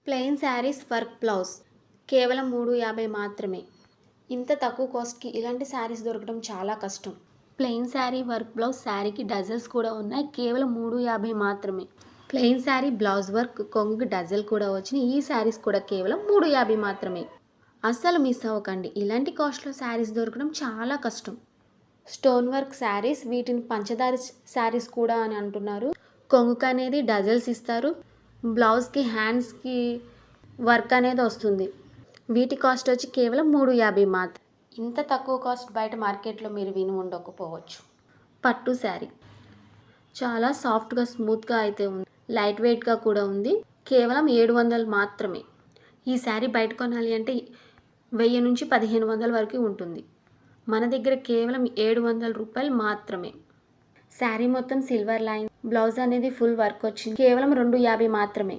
Plain saris work blouse కేవలం 350 మాత్రమే. ఇంత తక్కువ కాస్ట్‌కి ఇలాంటి శారీస్ దొరకడం చాలా కష్టం. ప్లెయిన్ శారీ వర్క్ బ్లౌజ్ శారీకి డజల్స్ కూడా ఉన్నాయి. కేవలం 350 మాత్రమే. ప్లెయిన్ శారీ బ్లౌజ్ వర్క్ కొంగుకి డజల్ కూడా వచ్చినాయి. ఈ శారీస్ కూడా కేవలం 350 మాత్రమే. అస్సలు మిస్ అవ్వకండి. ఇలాంటి కాస్ట్‌లో శారీస్ దొరకడం చాలా కష్టం. స్టోన్ వర్క్ శారీస్, వీటిని పంచదార శారీస్ కూడా అని అంటున్నారు. కొంగుకు అనేది డజల్స్ ఇస్తారు. బ్లౌజ్కి హ్యాండ్స్కి వర్క్ అనేది వస్తుంది. వీటి కాస్ట్ వచ్చి కేవలం 350 మాత్రం. ఇంత తక్కువ కాస్ట్ బయట మార్కెట్లో మీరు విని ఉండకపోవచ్చు. పట్టు శారీ చాలా సాఫ్ట్గా స్మూత్గా అయితే ఉంది. లైట్ వెయిట్గా కూడా ఉంది. కేవలం 700 మాత్రమే. ఈ శారీ బయట కొనాలి అంటే 1000 నుంచి 1500 వరకు ఉంటుంది. మన దగ్గర కేవలం 700 రూపాయలు మాత్రమే. శారీ మొత్తం సిల్వర్ లైన్, బ్లౌజ్ అనేది ఫుల్ వర్క్ వచ్చింది. కేవలం 250 మాత్రమే.